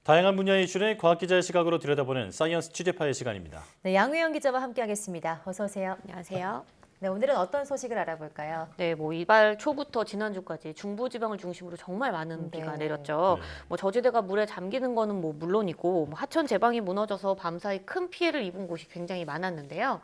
다양한 분야의 이슈를 과학기자의 시각으로 들여다보는 사이언스 취재파의 시간입니다. 네, 양우영 기자와 함께하겠습니다. 어서 오세요. 안녕하세요. 네, 오늘은 어떤 소식을 알아볼까요? 네, 이달 초부터 지난주까지 중부지방을 중심으로 정말 많은 비가 내렸죠. 저지대가 물에 잠기는 거는 물론이고 하천 제방이 무너져서 밤사이 큰 피해를 입은 곳이 굉장히 많았는데요.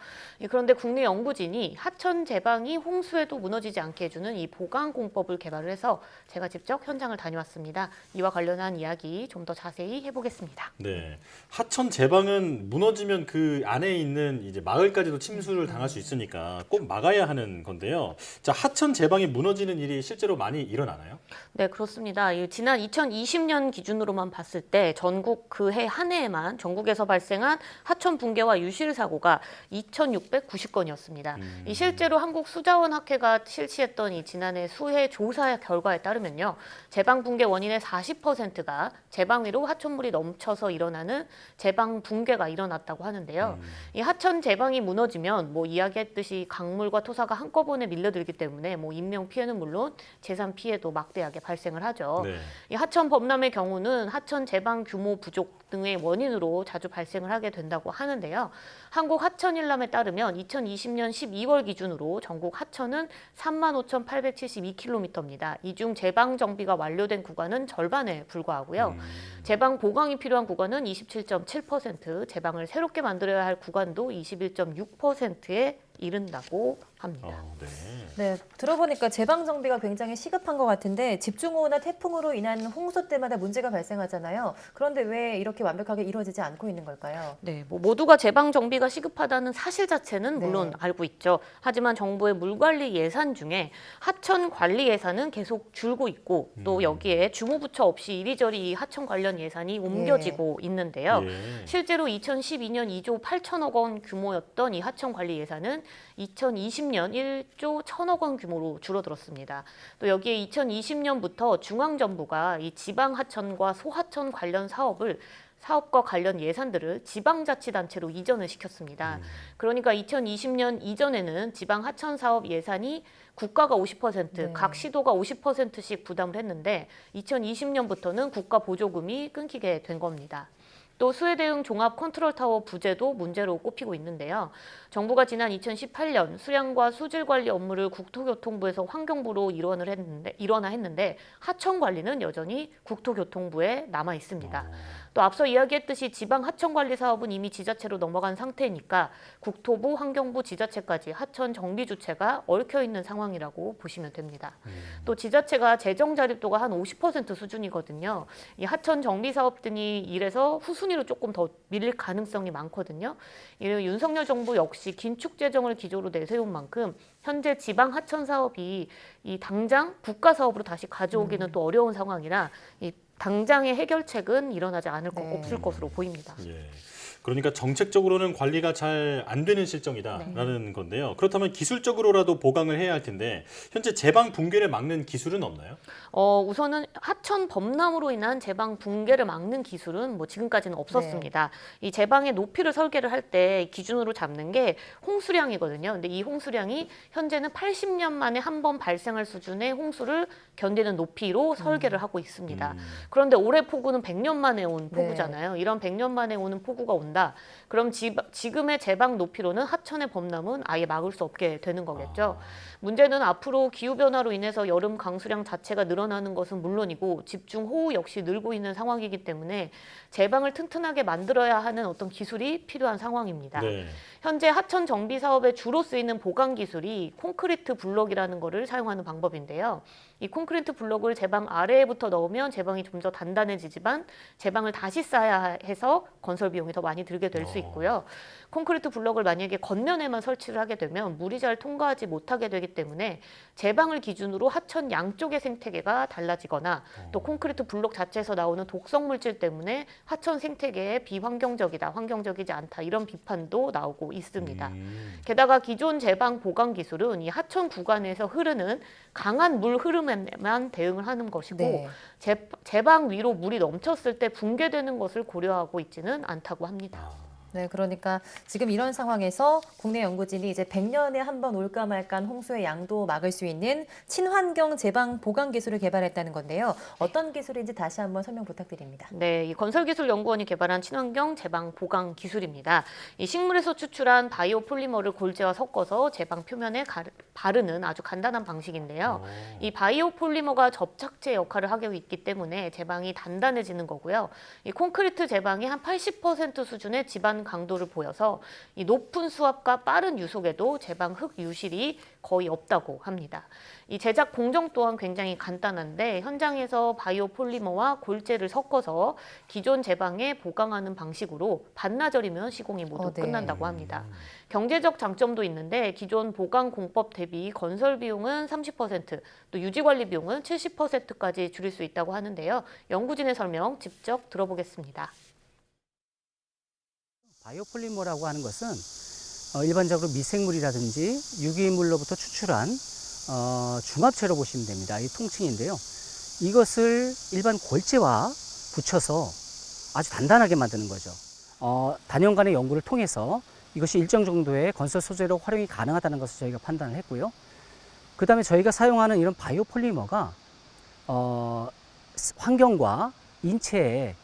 그런데 국내 연구진이 하천 제방이 홍수에도 무너지지 않게 해주는 이 보강 공법을 개발을 해서 제가 직접 현장을 다녀왔습니다. 이와 관련한 이야기 좀 더 자세히 해보겠습니다. 네, 하천 제방은 무너지면 그 안에 있는 이제 마을까지도 침수를 당할 수 있으니까 꼭 막아야 하는 건데요. 자, 하천 제방이 무너지는 일이 실제로 많이 일어나나요? 네, 그렇습니다. 지난 2020년 기준으로만 봤을 때 전국 그 해 한 해에만 전국에서 발생한 하천 붕괴와 유실 사고가 2,690건이었습니다. 실제로 한국수자원학회가 실시했던 지난해 수해 조사 결과에 따르면요. 제방 붕괴 원인의 40%가 제방 위로 하천물이 넘쳐서 일어나는 제방 붕괴가 일어났다고 하는데요. 이 하천 제방이 무너지면 이야기했듯이 강물과 토사가 한꺼번에 밀려들기 때문에 인명 피해는 물론 재산 피해도 막대하게 발생을 하죠. 네. 이 하천 범람의 경우는 하천 제방 규모 부족 등의 원인으로 자주 발생을 하게 된다고 하는데요. 한국하천일람에 따르면 2020년 12월 기준으로 전국 하천은 35,872km입니다. 이 중 제방 정비가 완료된 구간은 절반에 불과하고요. 제방 보강이 필요한 구간은 27.7%, 제방을 새롭게 만들어야 할 구간도 21.6%에 이른다고 합니다. 네. 네, 들어보니까 제방 정비가 굉장히 시급한 것 같은데 집중호우나 태풍으로 인한 홍수 때마다 문제가 발생하잖아요. 그런데 왜 이렇게 완벽하게 이루어지지 않고 있는 걸까요? 네, 모두가 제방 정비가 시급하다는 사실 자체는 물론 네. 알고 있죠. 하지만 정부의 물관리 예산 중에 하천 관리 예산은 계속 줄고 있고 또 여기에 주무부처 없이 이리저리 이 하천 관련 예산이 옮겨지고 있는데요. 예. 실제로 2012년 2조 8천억 원 규모였던 이 하천 관리 예산은 2020년 1조 1천억 원 규모로 줄어들었습니다. 또 여기에 2020년부터 중앙정부가 이 지방하천과 소하천 관련 사업과 관련 예산들을 지방자치단체로 이전을 시켰습니다. 그러니까 2020년 이전에는 지방하천사업 예산이 국가가 50%, 각 시도가 50%씩 부담을 했는데 2020년부터는 국가 보조금이 끊기게 된 겁니다. 또 수해 대응 종합 컨트롤타워 부재도 문제로 꼽히고 있는데요. 정부가 지난 2018년 수량과 수질 관리 업무를 국토교통부에서 환경부로 일원화 했는데 하천 관리는 여전히 국토교통부에 남아 있습니다. 또 앞서 이야기했듯이 지방 하천 관리 사업은 이미 지자체로 넘어간 상태니까 국토부, 환경부, 지자체까지 하천 정비 주체가 얽혀 있는 상황이라고 보시면 됩니다. 또 지자체가 재정 자립도가 한 50% 수준이거든요. 이 하천 정비 사업 등이 이래서 후순위로 조금 더 밀릴 가능성이 많거든요. 윤석열 정부 역시 긴축 재정을 기조로 내세운 만큼 현재 지방 하천 사업이 당장 국가 사업으로 다시 가져오기는 또 어려운 상황이라 당장의 해결책은 일어나지 없을 것으로 보입니다. 예. 그러니까 정책적으로는 관리가 잘 안 되는 실정이다라는 건데요. 그렇다면 기술적으로라도 보강을 해야 할 텐데 현재 제방 붕괴를 막는 기술은 없나요? 우선은 하천 범람으로 인한 제방 붕괴를 막는 기술은 지금까지는 없었습니다. 이 제방의 높이를 설계를 할 때 기준으로 잡는 게 홍수량이거든요. 근데 이 홍수량이 현재는 80년 만에 한 번 발생할 수준의 홍수를 견디는 높이로 설계를 하고 있습니다. 그런데 올해 폭우는 100년 만에 온 폭우잖아요. 이런 100년 만에 오는 폭우가 온다. 그럼 지금의 제방 높이로는 하천의 범람은 아예 막을 수 없게 되는 거겠죠. 문제는 앞으로 기후변화로 인해서 여름 강수량 자체가 늘어나는 것은 물론이고 집중호우 역시 늘고 있는 상황이기 때문에 제방을 튼튼하게 만들어야 하는 어떤 기술이 필요한 상황입니다. 네. 현재 하천 정비 사업에 주로 쓰이는 보강 기술이 콘크리트 블럭이라는 것을 사용하는 방법인데요. 이 콘크리트 블럭을 제방 아래에부터 넣으면 제방이 좀 더 단단해지지만 제방을 다시 쌓아야 해서 건설 비용이 더 많이 들게 될 수 있고요. 콘크리트 블럭을 만약에 겉면에만 설치를 하게 되면 물이 잘 통과하지 못하게 되기 때문에 제방을 기준으로 하천 양쪽의 생태계가 달라지거나 또 콘크리트 블록 자체에서 나오는 독성 물질 때문에 하천 생태계에 비환경적이다, 환경적이지 않다 이런 비판도 나오고 있습니다. 게다가 기존 제방 보강 기술은 이 하천 구간에서 흐르는 강한 물 흐름에만 대응을 하는 것이고 제방 위로 물이 넘쳤을 때 붕괴되는 것을 고려하고 있지는 않다고 합니다. 네, 그러니까 지금 이런 상황에서 국내 연구진이 이제 100년에 한 번 올까 말까한 홍수의 양도 막을 수 있는 친환경 제방 보강 기술을 개발했다는 건데요. 어떤 기술인지 다시 한번 설명 부탁드립니다. 네, 이 건설기술연구원이 개발한 친환경 제방 보강 기술입니다. 이 식물에서 추출한 바이오 폴리머를 골재와 섞어서 제방 표면에 바르는 아주 간단한 방식인데요. 이 바이오 폴리머가 접착제 역할을 하고 있기 때문에 제방이 단단해지는 거고요. 이 콘크리트 제방이 한 80% 수준의 지반 강도를 보여서 이 높은 수압과 빠른 유속에도 제방 흙 유실이 거의 없다고 합니다. 이 제작 공정 또한 굉장히 간단한데 현장에서 바이오 폴리머와 골재를 섞어서 기존 제방에 보강하는 방식으로 반나절이면 시공이 모두 네. 끝난다고 합니다. 경제적 장점도 있는데 기존 보강 공법 대비 건설 비용은 30%, 또 유지 관리 비용은 70%까지 줄일 수 있다고 하는데요. 연구진의 설명 직접 들어보겠습니다. 바이오폴리머라고 하는 것은 일반적으로 미생물이라든지 유기물로부터 추출한 중합체로 보시면 됩니다. 이 통칭인데요. 이것을 일반 골재와 붙여서 아주 단단하게 만드는 거죠. 단연간의 연구를 통해서 이것이 일정 정도의 건설 소재로 활용이 가능하다는 것을 저희가 판단을 했고요. 그 다음에 저희가 사용하는 이런 바이오폴리머가 환경과 인체에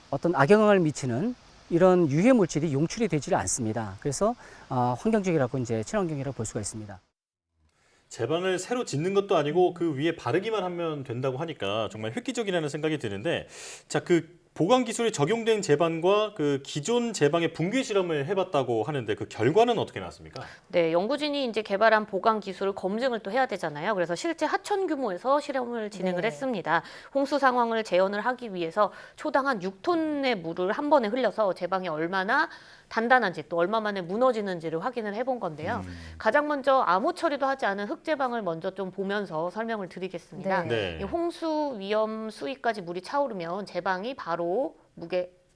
어떤 악영향을 미치는 이런 유해 물질이 용출이 되지를 않습니다. 그래서 환경적이라고 이제 친환경이라고 볼 수가 있습니다. 제방을 새로 짓는 것도 아니고 그 위에 바르기만 하면 된다고 하니까 정말 획기적이라는 생각이 드는데, 자, 그 보강 기술이 적용된 제방과 그 기존 제방의 붕괴 실험을 해봤다고 하는데 그 결과는 어떻게 나왔습니까? 네, 연구진이 이제 개발한 보강 기술을 검증을 또 해야 되잖아요. 그래서 실제 하천 규모에서 실험을 진행을 네. 했습니다. 홍수 상황을 재현을 하기 위해서 초당 한 6톤의 물을 한 번에 흘려서 제방이 얼마나 단단한지 또 얼마 만에 무너지는지를 확인을 해본 건데요. 가장 먼저 아무 처리도 하지 않은 흑제방을 먼저 좀 보면서 설명을 드리겠습니다. 네. 이 홍수 위험 수위까지 물이 차오르면 제방이 바로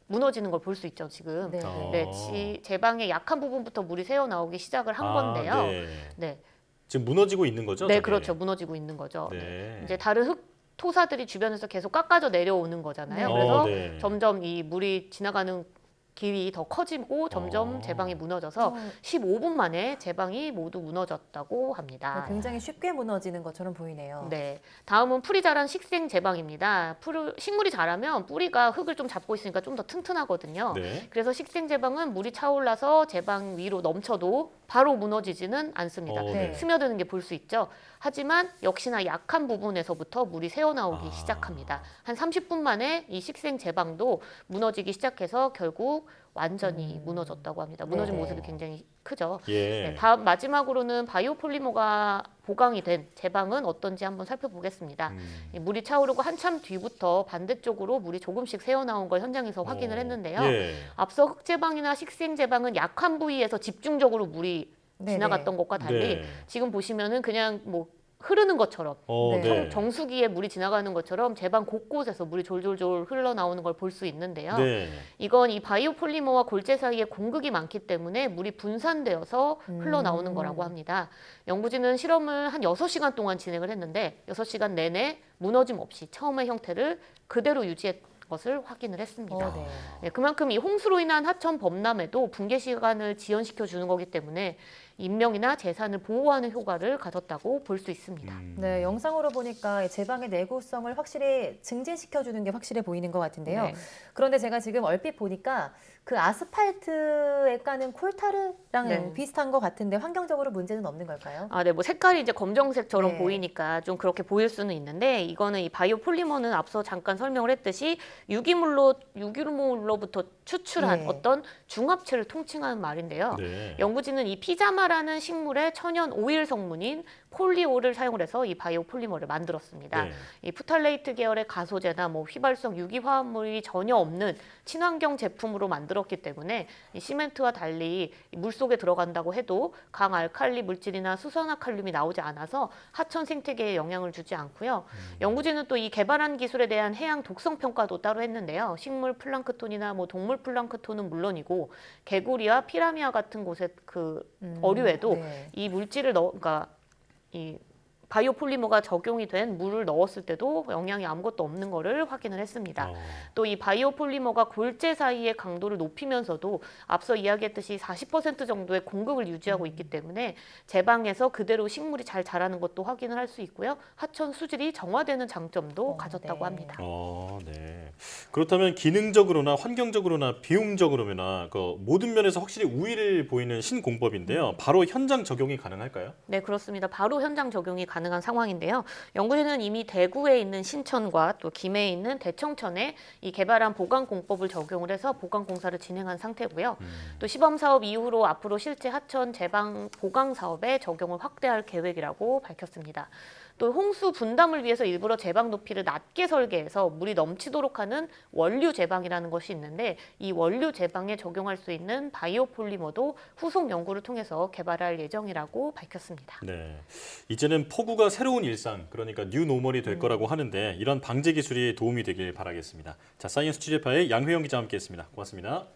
무너지는 걸 볼 수 있죠, 지금. 네. 네, 제방의 약한 부분부터 물이 새어 나오기 시작을 한 건데요. 네. 네, 지금 무너지고 있는 거죠? 네, 저게? 그렇죠. 무너지고 있는 거죠. 네. 이제 다른 토사들이 주변에서 계속 깎아져 내려오는 거잖아요. 네. 그래서 네. 점점 이 물이 지나가는 길이 더 커지고 점점 제방이 무너져서 15분 만에 제방이 모두 무너졌다고 합니다. 굉장히 쉽게 무너지는 것처럼 보이네요. 네, 다음은 풀이 자란 식생 제방입니다. 식물이 자라면 뿌리가 흙을 좀 잡고 있으니까 좀 더 튼튼하거든요. 네. 그래서 식생 제방은 물이 차올라서 제방 위로 넘쳐도 바로 무너지지는 않습니다. 네. 스며드는 게 볼 수 있죠. 하지만 역시나 약한 부분에서부터 물이 새어나오기 아. 시작합니다. 한 30분 만에 이 식생 제방도 무너지기 시작해서 결국 완전히 무너졌다고 합니다. 무너진 네. 모습이 굉장히 크죠. 예. 네, 다음 마지막으로는 바이오폴리머가 보강이 된 제방은 어떤지 한번 살펴보겠습니다. 이 물이 차오르고 한참 뒤부터 반대쪽으로 물이 조금씩 새어나온 걸 현장에서 확인을 했는데요. 예. 앞서 흑제방이나 식생제방은 약한 부위에서 집중적으로 물이 네, 지나갔던 것과 달리 네. 지금 보시면은 그냥 뭐 흐르는 것처럼 네. 네. 정수기에 물이 지나가는 것처럼 제방 곳곳에서 물이 졸졸졸 흘러나오는 걸 볼 수 있는데요. 네. 이건 이 바이오폴리머와 골재 사이에 공극이 많기 때문에 물이 분산되어서 흘러나오는 거라고 합니다. 연구진은 실험을 한 6시간 동안 진행을 했는데 6시간 내내 무너짐 없이 처음의 형태를 그대로 유지했 것을 확인을 했습니다. 네. 네, 그만큼 이 홍수로 인한 하천 범람에도 붕괴 시간을 지연시켜 주는 거기 때문에 인명이나 재산을 보호하는 효과를 가졌다고 볼 수 있습니다. 네, 영상으로 보니까 이 제방의 내구성을 확실히 증진시켜주는 게 확실해 보이는 것 같은데요. 네. 그런데 제가 지금 얼핏 보니까 그 아스팔트에 까는 콜타르랑 네. 비슷한 것 같은데 환경적으로 문제는 없는 걸까요? 네, 뭐 색깔이 이제 검정색처럼 네. 보이니까 좀 그렇게 보일 수는 있는데 이거는 이 바이오폴리머는 앞서 잠깐 설명을 했듯이 유기물로부터 추출한 네. 어떤 중합체를 통칭하는 말인데요. 네. 연구진은 이 피자마라는 식물의 천연 오일 성분인 폴리올을 사용을 해서 이 바이오폴리머를 만들었습니다. 네. 이 푸탈레이트 계열의 가소제나 뭐 휘발성 유기화합물이 전혀 없는 친환경 제품으로 만들었기 때문에 이 시멘트와 달리 물 속에 들어간다고 해도 강알칼리 물질이나 수산화칼륨이 나오지 않아서 하천 생태계에 영향을 주지 않고요. 연구진은 또 이 개발한 기술에 대한 해양 독성 평가도 따로 했는데요. 식물 플랑크톤이나 뭐 동물 플랑크톤은 물론이고 개구리와 피라미아 같은 곳의 그 어류에도 네. 이 물질을 그러니까 이 바이오 폴리머가 적용이 된 물을 넣었을 때도 영향이 아무것도 없는 거를 확인을 했습니다. 또 이 바이오 폴리머가 골재 사이의 강도를 높이면서도 앞서 이야기했듯이 40% 정도의 공급을 유지하고 있기 때문에 제방에서 그대로 식물이 잘 자라는 것도 확인을 할 수 있고요. 하천 수질이 정화되는 장점도 가졌다고 네. 합니다. 네. 그렇다면 기능적으로나 환경적으로나 비용적으로나 그 모든 면에서 확실히 우위를 보이는 신공법인데요. 바로 현장 적용이 가능할까요? 네, 그렇습니다. 바로 현장 적용이 가능한 상황인데요. 연구진은 이미 대구에 있는 신천과 또 김해에 있는 대청천에 이 개발한 보강 공법을 적용을 해서 보강 공사를 진행한 상태고요. 또 시범 사업 이후로 앞으로 실제 하천 제방 보강 사업에 적용을 확대할 계획이라고 밝혔습니다. 또 홍수 분담을 위해서 일부러 제방 높이를 낮게 설계해서 물이 넘치도록 하는 원류 제방이라는 것이 있는데 이 원류 제방에 적용할 수 있는 바이오 폴리머도 후속 연구를 통해서 개발할 예정이라고 밝혔습니다. 네. 이제는 폭우가 새로운 일상, 그러니까 뉴 노멀이 될 거라고 하는데 이런 방제 기술이 도움이 되길 바라겠습니다. 자, 사이언스 취재파의 양회영 기자와 함께했습니다. 고맙습니다.